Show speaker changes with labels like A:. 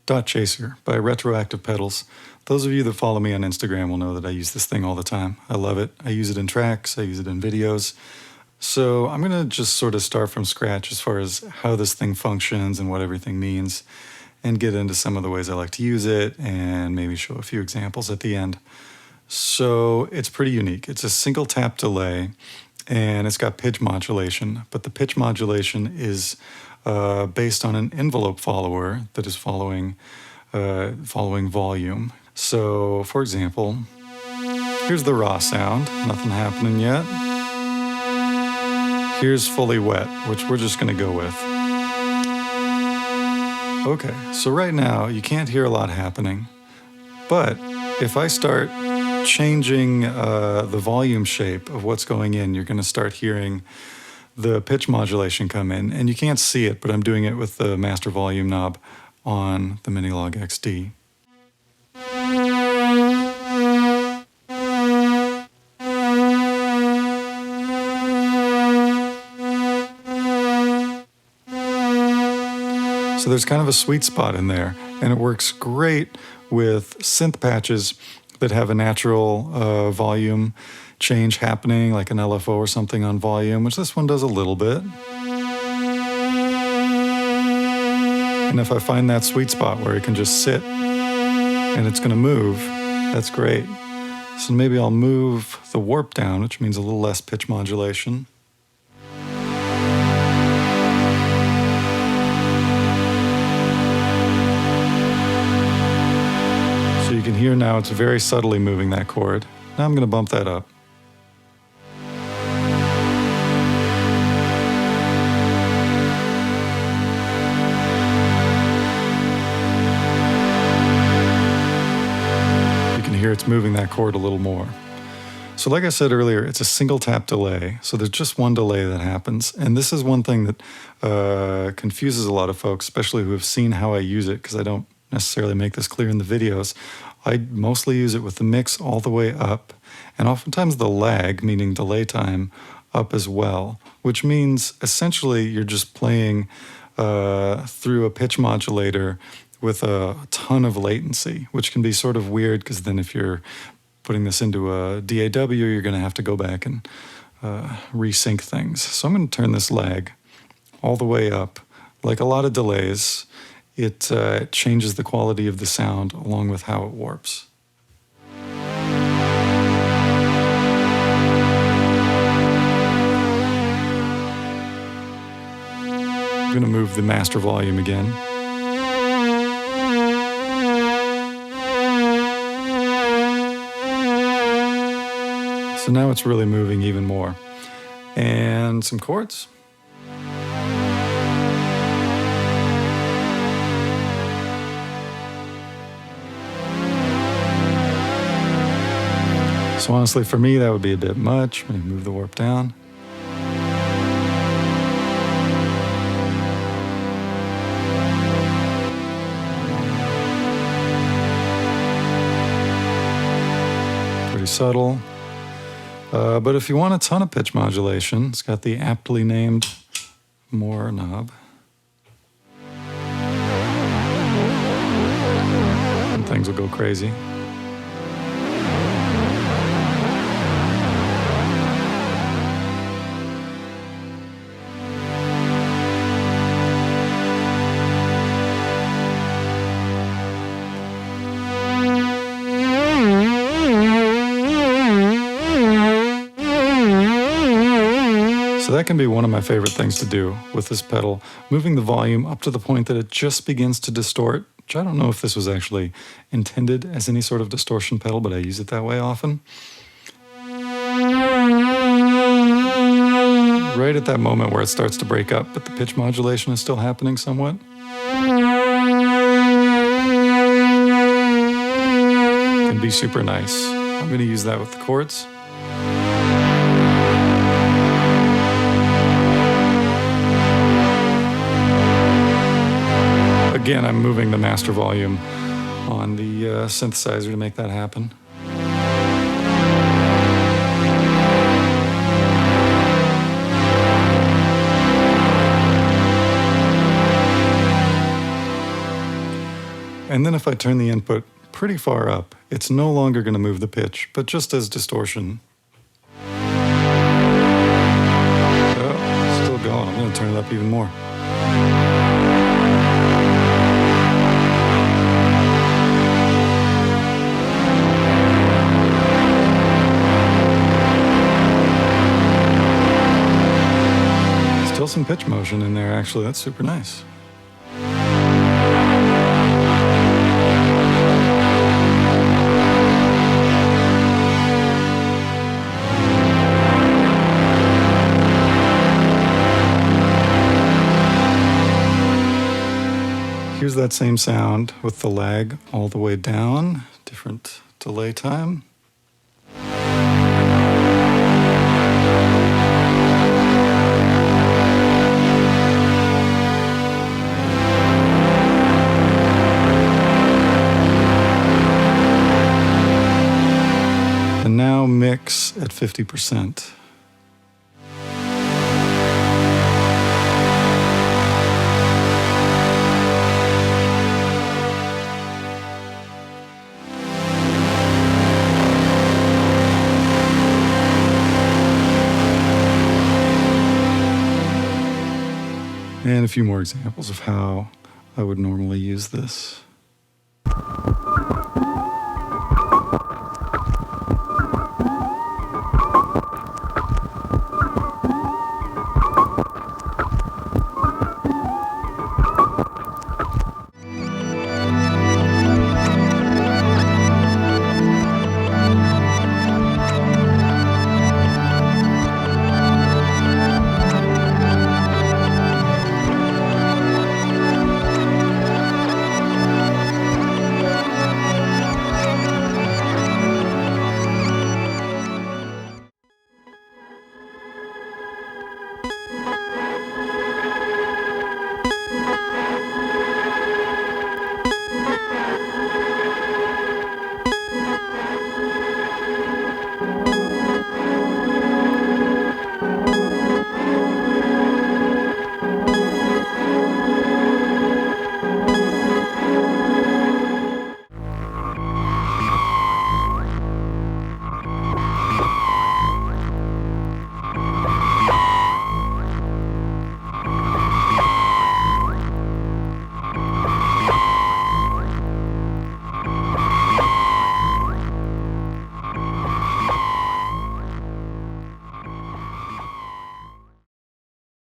A: .chaser by Retroactive Pedals. Those of you that follow me on Instagram will know that I use this thing all the time. I love it. I use it in tracks, I use it in videos. So I'm going to just sort of start from scratch as far as how this thing functions and what everything means, and get into some of the ways I like to use it, and maybe show a few examples at the end. So it's pretty unique. It's a single tap delay, and it's got pitch modulation, but the pitch modulation is based on an envelope follower that is following volume. So, for example, here's the raw sound, nothing happening yet. Here's fully wet, which we're just going to go with. Okay, so right now you can't hear a lot happening, but if I start changing the volume shape of what's going in, you're going to start hearing the pitch modulation come in, and you can't see it, but I'm doing it with the master volume knob on the Minilog XD. So there's kind of a sweet spot in there, and it works great with synth patches that have a natural volume change happening, like an LFO or something on volume, which this one does a little bit. And if I find that sweet spot where it can just sit and it's going to move, that's great. So maybe I'll move the warp down, which means a little less pitch modulation. So you can hear now it's very subtly moving that chord. Now I'm going to bump that up. It's moving that chord a little more. So like I said earlier, it's a single tap delay. So there's just one delay that happens. And this is one thing that confuses a lot of folks, especially who have seen how I use it, because I don't necessarily make this clear in the videos. I mostly use it with the mix all the way up, and oftentimes the lag, meaning delay time, up as well, which means essentially you're just playing through a pitch modulator with a ton of latency, which can be sort of weird, because then if you're putting this into a DAW, you're going to have to go back and resync things. So I'm going to turn this lag all the way up. Like a lot of delays, it changes the quality of the sound along with how it warps. I'm going to move the master volume again. So now it's really moving even more. And some chords. So honestly, for me, that would be a bit much. Maybe move the warp down. Pretty subtle. But if you want a ton of pitch modulation, it's got the aptly named More knob. And things will go crazy. So that can be one of my favorite things to do with this pedal, moving the volume up to the point that it just begins to distort, which I don't know if this was actually intended as any sort of distortion pedal, but I use it that way often. Right at that moment where it starts to break up, but the pitch modulation is still happening somewhat. Can be super nice. I'm going to use that with the chords. Again, I'm moving the master volume on the synthesizer to make that happen. And then if I turn the input pretty far up, it's no longer going to move the pitch, but just as distortion. Oh, still going. I'm going to turn it up even more. Still some pitch motion in there, actually. That's super nice. Here's that same sound with the lag all the way down, different delay time. And now mix at 50%. And a few more examples of how I would normally use this.